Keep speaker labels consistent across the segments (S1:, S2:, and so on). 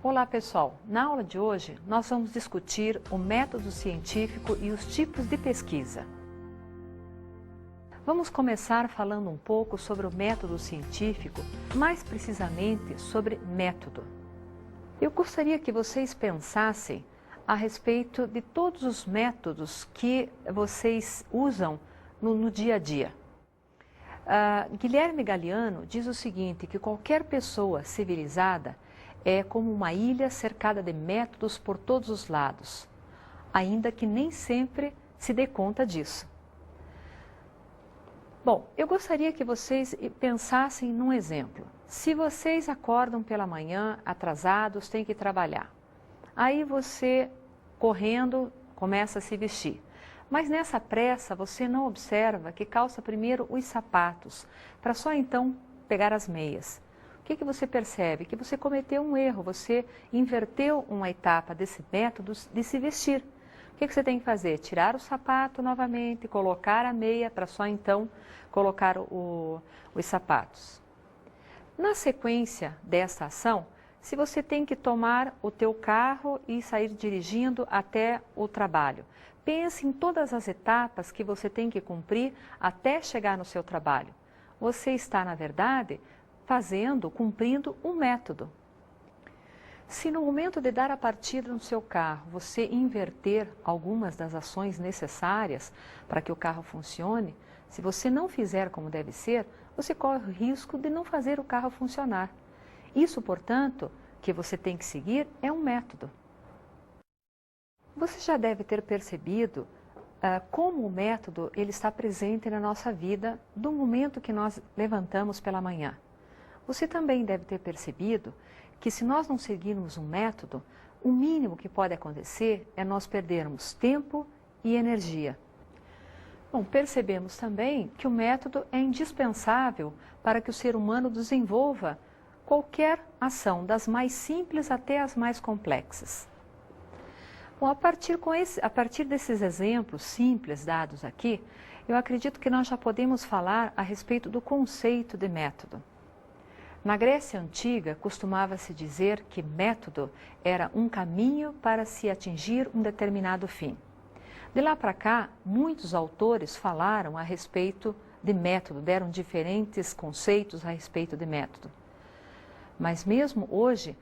S1: Olá pessoal, na aula de hoje nós vamos discutir o método científico e os tipos de pesquisa. Vamos começar falando um pouco sobre o método científico, mais precisamente sobre método. Eu gostaria que vocês pensassem a respeito de todos os métodos que vocês usam no dia a dia. Guilherme Galiano diz o seguinte, que qualquer pessoa civilizada é como uma ilha cercada de métodos por todos os lados, ainda que nem sempre se dê conta disso. Bom, eu gostaria que vocês pensassem num exemplo. Se vocês acordam pela manhã atrasados, têm que trabalhar. Aí você, correndo, começa a se vestir. Mas nessa pressa você não observa que calça primeiro os sapatos, para só então pegar as meias. O que você percebe? Que você cometeu um erro, você inverteu uma etapa desse método de se vestir. O que você tem que fazer? Tirar o sapato novamente, colocar a meia para só então colocar os sapatos. Na sequência dessa ação, se você tem que tomar o teu carro e sair dirigindo até o trabalho, pense em todas as etapas que você tem que cumprir até chegar no seu trabalho. Você está, na verdade, cumprindo um método. Se no momento de dar a partida no seu carro, você inverter algumas das ações necessárias para que o carro funcione, se você não fizer como deve ser, você corre o risco de não fazer o carro funcionar. Isso, portanto, que você tem que seguir é um método. Você já deve ter percebido como o método ele está presente na nossa vida do momento que nós levantamos pela manhã. Você também deve ter percebido que se nós não seguirmos um método, o mínimo que pode acontecer é nós perdermos tempo e energia. Bom, percebemos também que o método é indispensável para que o ser humano desenvolva qualquer ação, das mais simples até as mais complexas. Bom, a partir desses exemplos simples dados aqui, eu acredito que nós já podemos falar a respeito do conceito de método. Na Grécia Antiga, costumava-se dizer que método era um caminho para se atingir um determinado fim. De lá para cá, muitos autores falaram a respeito de método, deram diferentes conceitos a respeito de método. Mas mesmo hoje,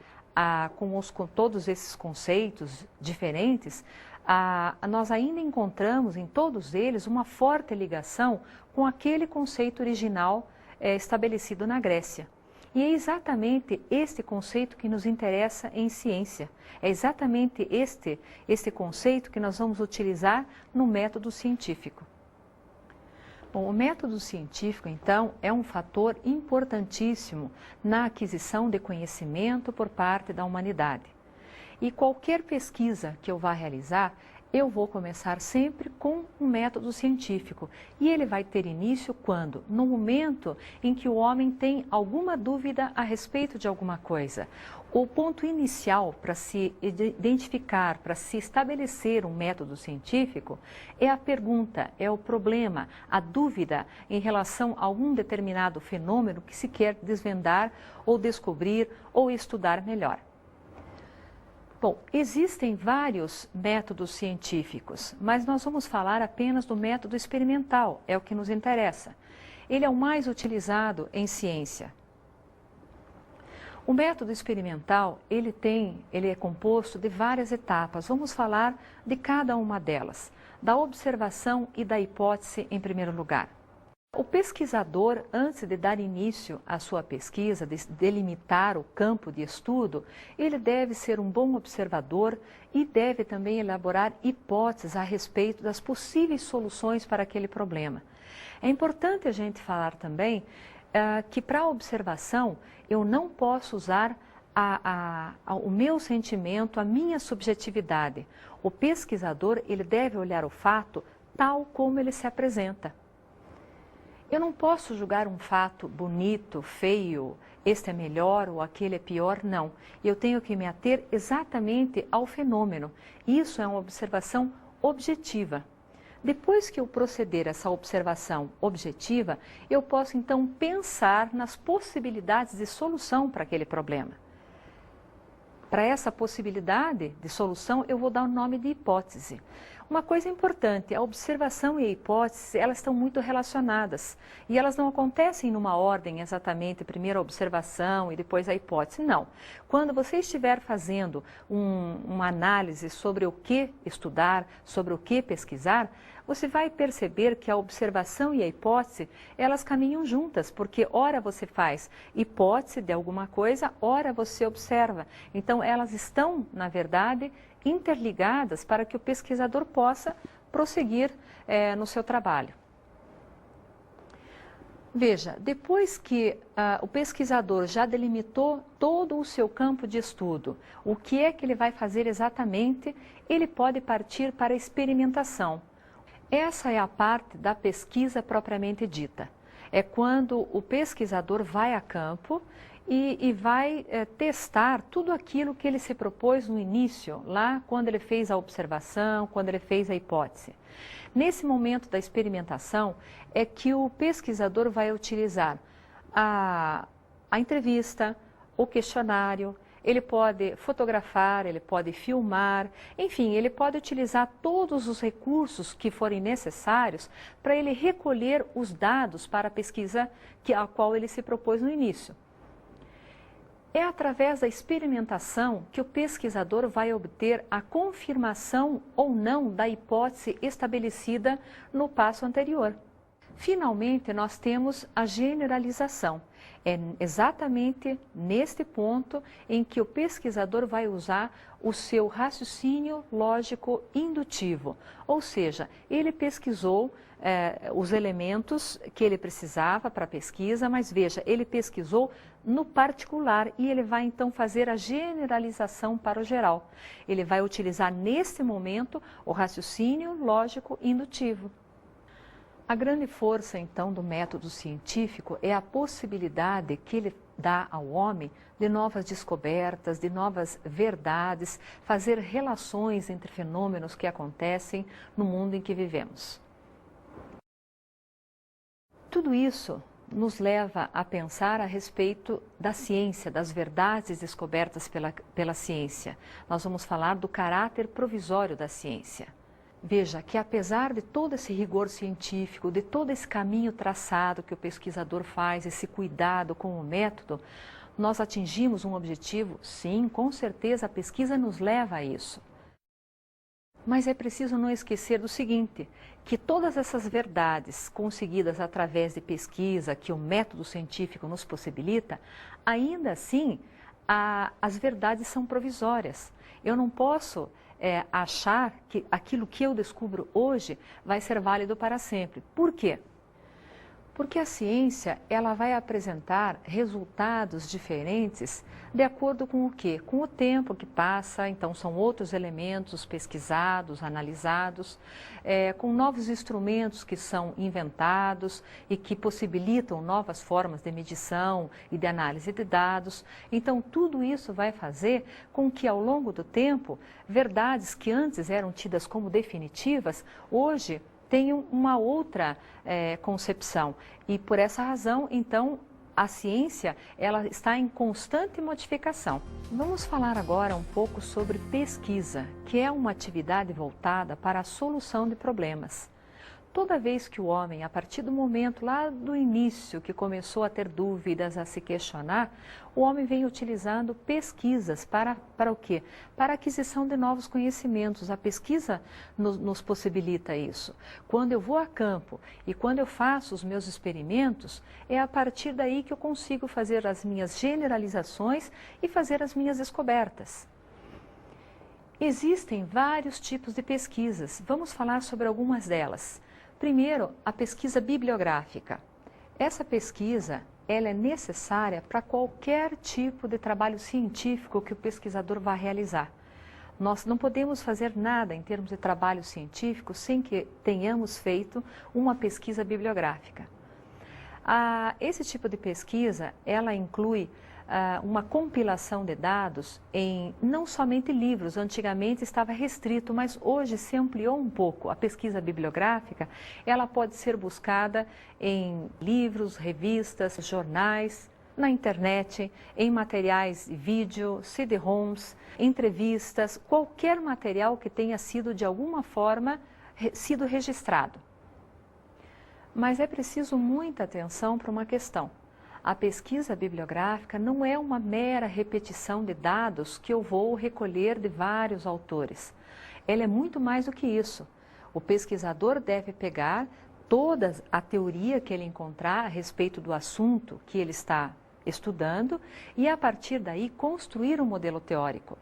S1: com todos esses conceitos diferentes, nós ainda encontramos em todos eles uma forte ligação com aquele conceito original estabelecido na Grécia. E é exatamente este conceito que nos interessa em ciência. É exatamente este conceito que nós vamos utilizar no método científico. Bom, o método científico, então, é um fator importantíssimo na aquisição de conhecimento por parte da humanidade. E qualquer pesquisa que eu vá realizar, eu vou começar sempre com um método científico. E ele vai ter início quando? No momento em que o homem tem alguma dúvida a respeito de alguma coisa. O ponto inicial para se identificar, para se estabelecer um método científico, é a pergunta, é o problema, a dúvida em relação a algum determinado fenômeno que se quer desvendar ou descobrir ou estudar melhor. Bom, existem vários métodos científicos, mas nós vamos falar apenas do método experimental, é o que nos interessa. Ele é o mais utilizado em ciência. O método experimental, ele é composto de várias etapas. Vamos falar de cada uma delas, da observação e da hipótese em primeiro lugar. O pesquisador, antes de dar início à sua pesquisa, de delimitar o campo de estudo, ele deve ser um bom observador e deve também elaborar hipóteses a respeito das possíveis soluções para aquele problema. É importante a gente falar também que para a observação eu não posso usar o meu sentimento, a minha subjetividade. O pesquisador ele deve olhar o fato tal como ele se apresenta. Eu não posso julgar um fato bonito, feio, este é melhor ou aquele é pior, não. Eu tenho que me ater exatamente ao fenômeno. Isso é uma observação objetiva. Depois que eu proceder a essa observação objetiva, eu posso então pensar nas possibilidades de solução para aquele problema. Para essa possibilidade de solução, eu vou dar o nome de hipótese. Uma coisa importante, a observação e a hipótese, elas estão muito relacionadas. E elas não acontecem numa ordem exatamente, primeiro a observação e depois a hipótese, não. Quando você estiver fazendo uma análise sobre o que estudar, sobre o que pesquisar, você vai perceber que a observação e a hipótese, elas caminham juntas, porque ora você faz hipótese de alguma coisa, ora você observa. Então, elas estão, na verdade, interligadas para que o pesquisador possa prosseguir no seu trabalho. Veja, depois que o pesquisador já delimitou todo o seu campo de estudo, o que é que ele vai fazer exatamente, ele pode partir para a experimentação. Essa é a parte da pesquisa propriamente dita. É quando o pesquisador vai a campo e vai testar tudo aquilo que ele se propôs no início, lá quando ele fez a observação, quando ele fez a hipótese. Nesse momento da experimentação é que o pesquisador vai utilizar a entrevista, o questionário, ele pode fotografar, ele pode filmar, enfim, ele pode utilizar todos os recursos que forem necessários para ele recolher os dados para a pesquisa a qual ele se propôs no início. É através da experimentação que o pesquisador vai obter a confirmação ou não da hipótese estabelecida no passo anterior. Finalmente, nós temos a generalização. É exatamente neste ponto em que o pesquisador vai usar o seu raciocínio lógico indutivo, ou seja, ele pesquisou os elementos que ele precisava para a pesquisa, mas veja, ele pesquisou no particular e ele vai então fazer a generalização para o geral. Ele vai utilizar nesse momento o raciocínio lógico indutivo. A grande força, então, do método científico é a possibilidade que ele dá ao homem de novas descobertas, de novas verdades, fazer relações entre fenômenos que acontecem no mundo em que vivemos. Tudo isso nos leva a pensar a respeito da ciência, das verdades descobertas pela ciência. Nós vamos falar do caráter provisório da ciência. Veja que apesar de todo esse rigor científico, de todo esse caminho traçado que o pesquisador faz, esse cuidado com o método, nós atingimos um objetivo? Sim, com certeza a pesquisa nos leva a isso. Mas é preciso não esquecer do seguinte, que todas essas verdades conseguidas através de pesquisa que o método científico nos possibilita, ainda assim, as verdades são provisórias. Eu não posso achar que aquilo que eu descubro hoje vai ser válido para sempre. Por quê? Porque a ciência, ela vai apresentar resultados diferentes de acordo com o quê? Com o tempo que passa, então são outros elementos pesquisados, analisados, com novos instrumentos que são inventados e que possibilitam novas formas de medição e de análise de dados. Então, tudo isso vai fazer com que, ao longo do tempo, verdades que antes eram tidas como definitivas, hoje tenham uma outra concepção. E por essa razão, então, a ciência ela está em constante modificação. Vamos falar agora um pouco sobre pesquisa, que é uma atividade voltada para a solução de problemas. Toda vez que o homem, a partir do momento lá do início, que começou a ter dúvidas, a se questionar, o homem vem utilizando pesquisas para o quê? Para a aquisição de novos conhecimentos. A pesquisa nos possibilita isso. Quando eu vou a campo e quando eu faço os meus experimentos, é a partir daí que eu consigo fazer as minhas generalizações e fazer as minhas descobertas. Existem vários tipos de pesquisas. Vamos falar sobre algumas delas. Primeiro, a pesquisa bibliográfica. Essa pesquisa ela é necessária para qualquer tipo de trabalho científico que o pesquisador vá realizar. Nós não podemos fazer nada em termos de trabalho científico sem que tenhamos feito uma pesquisa bibliográfica. Esse tipo de pesquisa, ela inclui uma compilação de dados em não somente livros, antigamente estava restrito, mas hoje se ampliou um pouco. A pesquisa bibliográfica, ela pode ser buscada em livros, revistas, jornais. na internet, em materiais de vídeo, CD-ROMs, entrevistas, qualquer material que tenha sido de alguma forma sido registrado. Mas é preciso muita atenção para uma questão. A pesquisa bibliográfica não é uma mera repetição de dados que eu vou recolher de vários autores. Ela é muito mais do que isso. O pesquisador deve pegar toda a teoria que ele encontrar a respeito do assunto que ele está estudando e, a partir daí, construir um modelo teórico.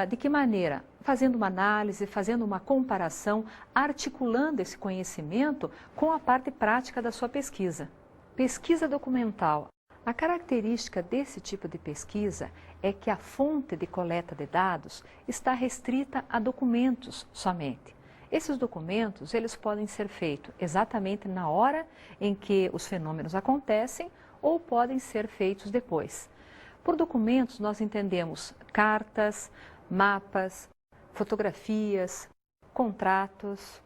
S1: De que maneira? Fazendo uma análise, fazendo uma comparação, articulando esse conhecimento com a parte prática da sua pesquisa. Pesquisa documental. A característica desse tipo de pesquisa é que a fonte de coleta de dados está restrita a documentos somente. Esses documentos, eles podem ser feitos exatamente na hora em que os fenômenos acontecem ou podem ser feitos depois. Por documentos, nós entendemos cartas, mapas, fotografias, contratos.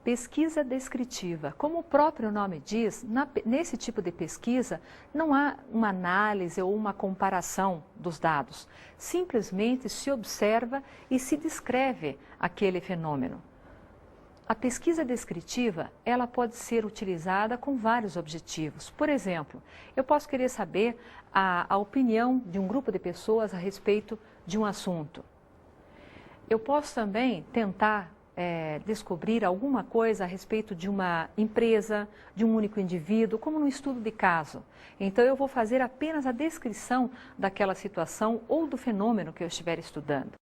S1: Pesquisa descritiva. Como o próprio nome diz, nesse tipo de pesquisa não há uma análise ou uma comparação dos dados. Simplesmente se observa e se descreve aquele fenômeno. A pesquisa descritiva, ela pode ser utilizada com vários objetivos. Por exemplo, eu posso querer saber a opinião de um grupo de pessoas a respeito de um assunto. Eu posso também tentar descobrir alguma coisa a respeito de uma empresa, de um único indivíduo, como num estudo de caso. Então, eu vou fazer apenas a descrição daquela situação ou do fenômeno que eu estiver estudando.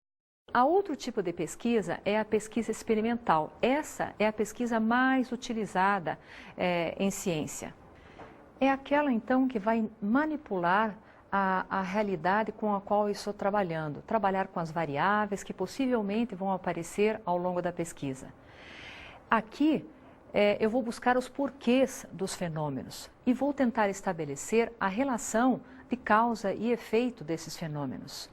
S1: A outro tipo de pesquisa é a pesquisa experimental. Essa é a pesquisa mais utilizada em ciência. É aquela, então, que vai manipular a realidade com a qual eu estou trabalhando, trabalhar com as variáveis que possivelmente vão aparecer ao longo da pesquisa. Aqui, eu vou buscar os porquês dos fenômenos e vou tentar estabelecer a relação de causa e efeito desses fenômenos.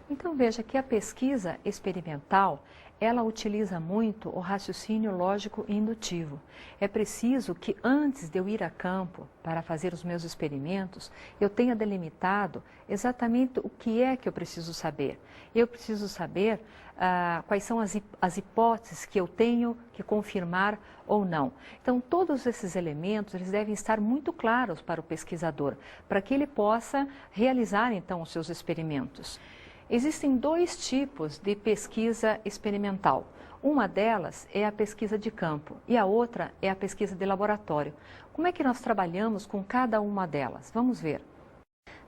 S1: Então, veja que a pesquisa experimental, ela utiliza muito o raciocínio lógico e indutivo. É preciso que antes de eu ir a campo para fazer os meus experimentos, eu tenha delimitado exatamente o que é que eu preciso saber. Eu preciso saber quais são as hipóteses que eu tenho que confirmar ou não. Então, todos esses elementos, eles devem estar muito claros para o pesquisador, para que ele possa realizar, então, os seus experimentos. Existem dois tipos de pesquisa experimental. Uma delas é a pesquisa de campo e a outra é a pesquisa de laboratório. Como é que nós trabalhamos com cada uma delas? Vamos ver.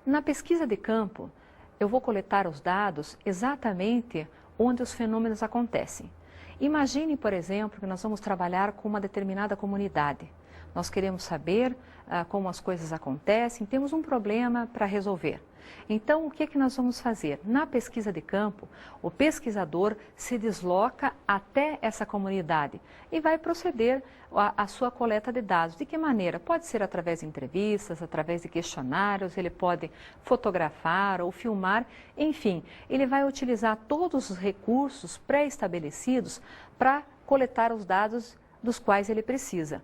S1: Na pesquisa de campo, eu vou coletar os dados exatamente onde os fenômenos acontecem. Imagine, por exemplo, que nós vamos trabalhar com uma determinada comunidade. Nós queremos saber como as coisas acontecem, temos um problema para resolver. Então, o que é que nós vamos fazer? Na pesquisa de campo, o pesquisador se desloca até essa comunidade e vai proceder à sua coleta de dados. De que maneira? Pode ser através de entrevistas, através de questionários, ele pode fotografar ou filmar, enfim, ele vai utilizar todos os recursos pré-estabelecidos para coletar os dados dos quais ele precisa.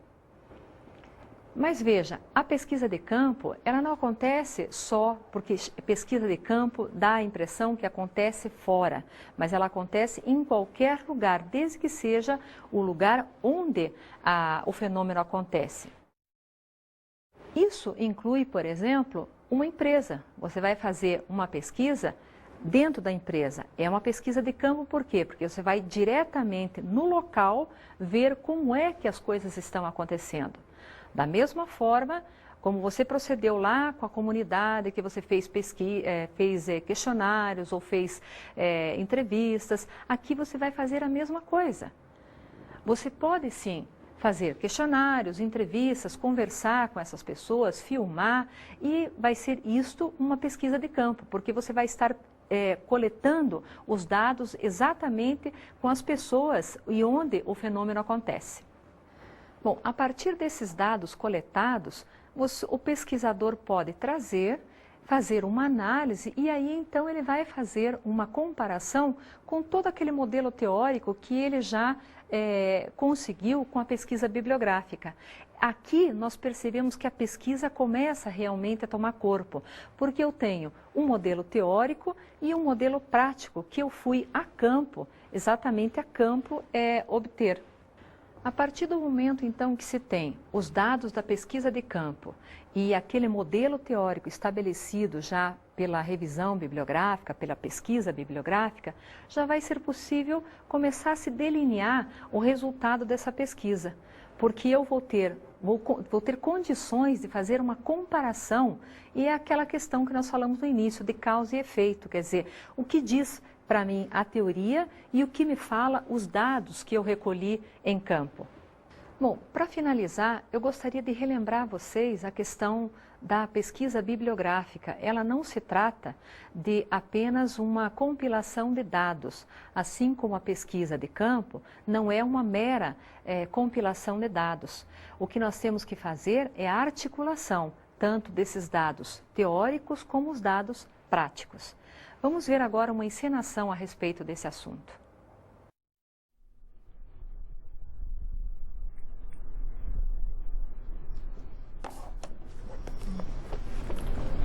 S1: Mas veja, a pesquisa de campo, ela não acontece só porque pesquisa de campo dá a impressão que acontece fora, mas ela acontece em qualquer lugar, desde que seja o lugar onde o fenômeno acontece. Isso inclui, por exemplo, uma empresa. Você vai fazer uma pesquisa dentro da empresa. É uma pesquisa de campo, por quê? Porque você vai diretamente no local ver como é que as coisas estão acontecendo. Da mesma forma, como você procedeu lá com a comunidade, que você fez questionários ou fez entrevistas, aqui você vai fazer a mesma coisa. Você pode sim fazer questionários, entrevistas, conversar com essas pessoas, filmar, e vai ser isto uma pesquisa de campo, porque você vai estar coletando os dados exatamente com as pessoas e onde o fenômeno acontece. Bom, a partir desses dados coletados, o pesquisador pode trazer, fazer uma análise e aí então ele vai fazer uma comparação com todo aquele modelo teórico que ele já conseguiu com a pesquisa bibliográfica. Aqui nós percebemos que a pesquisa começa realmente a tomar corpo, porque eu tenho um modelo teórico e um modelo prático que eu fui a campo, exatamente a campo, obter. A partir do momento, então, que se tem os dados da pesquisa de campo e aquele modelo teórico estabelecido já pela revisão bibliográfica, pela pesquisa bibliográfica, já vai ser possível começar a se delinear o resultado dessa pesquisa, porque eu vou ter condições de fazer uma comparação e é aquela questão que nós falamos no início, de causa e efeito, quer dizer, o que diz para mim a teoria e o que me fala os dados que eu recolhi em campo. Bom, para finalizar, eu gostaria de relembrar a vocês a questão da pesquisa bibliográfica. Ela não se trata de apenas uma compilação de dados, assim como a pesquisa de campo não é uma mera compilação de dados. O que nós temos que fazer é a articulação, tanto desses dados teóricos como os dados práticos. Vamos ver agora uma encenação a respeito desse assunto.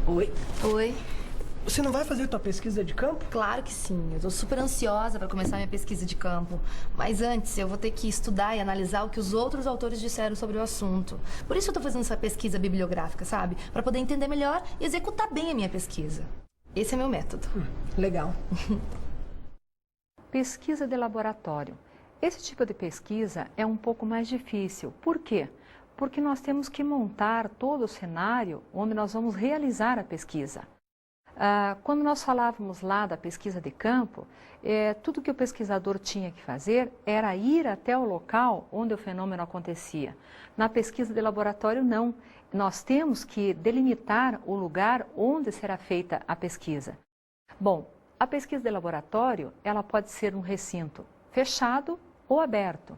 S2: Oi.
S3: Oi.
S2: Você não vai fazer tua pesquisa de campo?
S3: Claro que sim. Eu tô super ansiosa para começar minha pesquisa de campo. Mas antes, eu vou ter que estudar e analisar o que os outros autores disseram sobre o assunto. Por isso eu tô fazendo essa pesquisa bibliográfica, sabe? Para poder entender melhor e executar bem a minha pesquisa. Esse é meu método.
S2: Legal.
S1: Pesquisa de laboratório. Esse tipo de pesquisa é um pouco mais difícil. Por quê? Porque nós temos que montar todo o cenário onde nós vamos realizar a pesquisa. Quando nós falávamos lá da pesquisa de campo, tudo que o pesquisador tinha que fazer era ir até o local onde o fenômeno acontecia. Na pesquisa de laboratório, não. Nós temos que delimitar o lugar onde será feita a pesquisa. Bom, a pesquisa de laboratório, ela pode ser um recinto fechado ou aberto.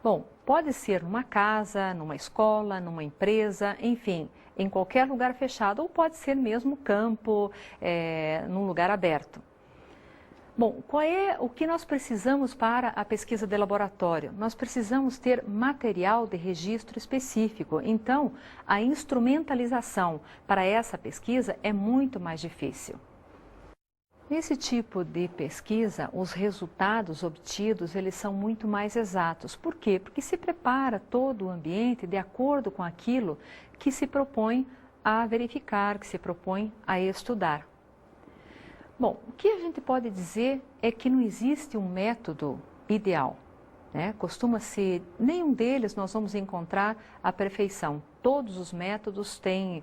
S1: Bom, pode ser numa casa, numa escola, numa empresa, enfim, em qualquer lugar fechado, ou pode ser mesmo campo, num lugar aberto. Bom, qual é o que nós precisamos para a pesquisa de laboratório? Nós precisamos ter material de registro específico, então a instrumentalização para essa pesquisa é muito mais difícil. Nesse tipo de pesquisa, os resultados obtidos, eles são muito mais exatos. Por quê? Porque se prepara todo o ambiente de acordo com aquilo que se propõe a verificar, que se propõe a estudar. Bom, o que a gente pode dizer é que não existe um método ideal, né? Costuma-se, nenhum deles nós vamos encontrar a perfeição. Todos os métodos têm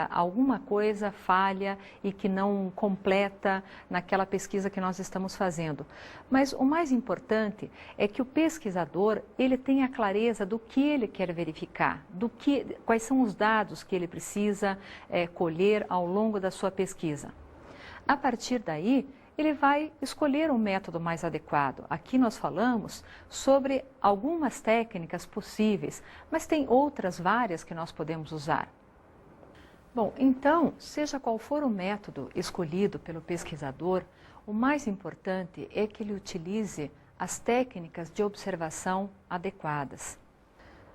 S1: alguma coisa falha e que não completa naquela pesquisa que nós estamos fazendo. Mas o mais importante é que o pesquisador ele tenha clareza do que ele quer verificar, quais são os dados que ele precisa colher ao longo da sua pesquisa. A partir daí, ele vai escolher um método mais adequado. Aqui nós falamos sobre algumas técnicas possíveis, mas tem outras várias que nós podemos usar. Bom, então, seja qual for o método escolhido pelo pesquisador, o mais importante é que ele utilize as técnicas de observação adequadas.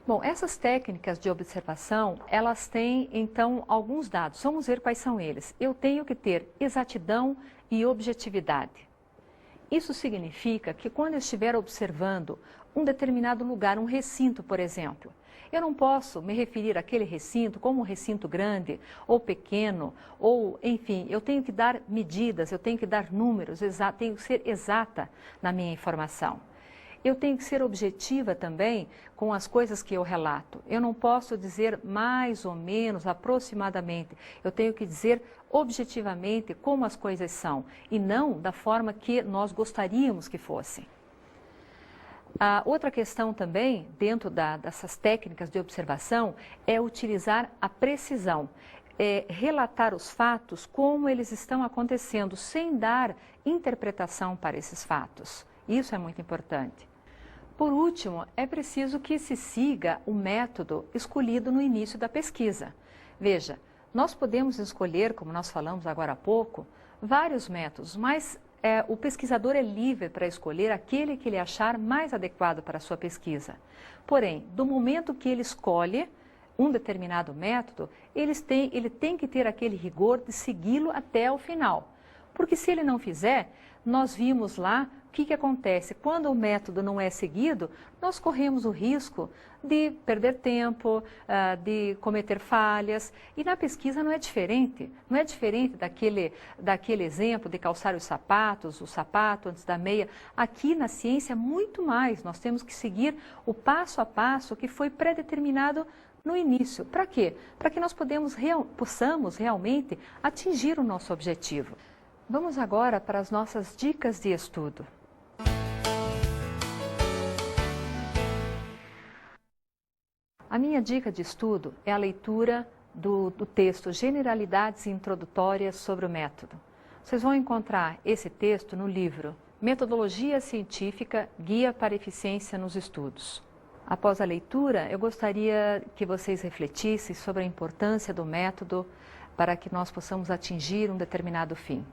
S1: Bom, essas técnicas de observação, elas têm, então, alguns dados. Vamos ver quais são eles. Eu tenho que ter exatidão e objetividade. Isso significa que quando eu estiver observando um determinado lugar, um recinto, por exemplo, eu não posso me referir àquele recinto como um recinto grande ou pequeno, ou, enfim, eu tenho que dar medidas, eu tenho que dar números, tenho que ser exata na minha informação. Eu tenho que ser objetiva também com as coisas que eu relato. Eu não posso dizer mais ou menos, aproximadamente. Eu tenho que dizer objetivamente como as coisas são e não da forma que nós gostaríamos que fossem. A outra questão também, dentro dessas técnicas de observação, é utilizar a precisão. Relatar os fatos como eles estão acontecendo, sem dar interpretação para esses fatos. Isso é muito importante. Por último, é preciso que se siga o método escolhido no início da pesquisa. Veja, Nós podemos escolher, como nós falamos agora há pouco, vários métodos, mas o pesquisador é livre para escolher aquele que ele achar mais adequado para a sua pesquisa. Porém, do momento que ele escolhe um determinado método, ele tem que ter aquele rigor de segui-lo até o final. Porque se ele não fizer, nós vimos lá o que acontece. Quando o método não é seguido, nós corremos o risco de perder tempo, de cometer falhas. E na pesquisa não é diferente. Não é diferente daquele exemplo de calçar o sapato antes da meia. Aqui na ciência, muito mais. Nós temos que seguir o passo a passo que foi pré-determinado no início. Para quê? Para que nós possamos realmente atingir o nosso objetivo. Vamos agora para as nossas dicas de estudo. A minha dica de estudo é a leitura do texto Generalidades Introdutórias sobre o Método. Vocês vão encontrar esse texto no livro Metodologia Científica, Guia para Eficiência nos Estudos. Após a leitura, eu gostaria que vocês refletissem sobre a importância do método para que nós possamos atingir um determinado fim.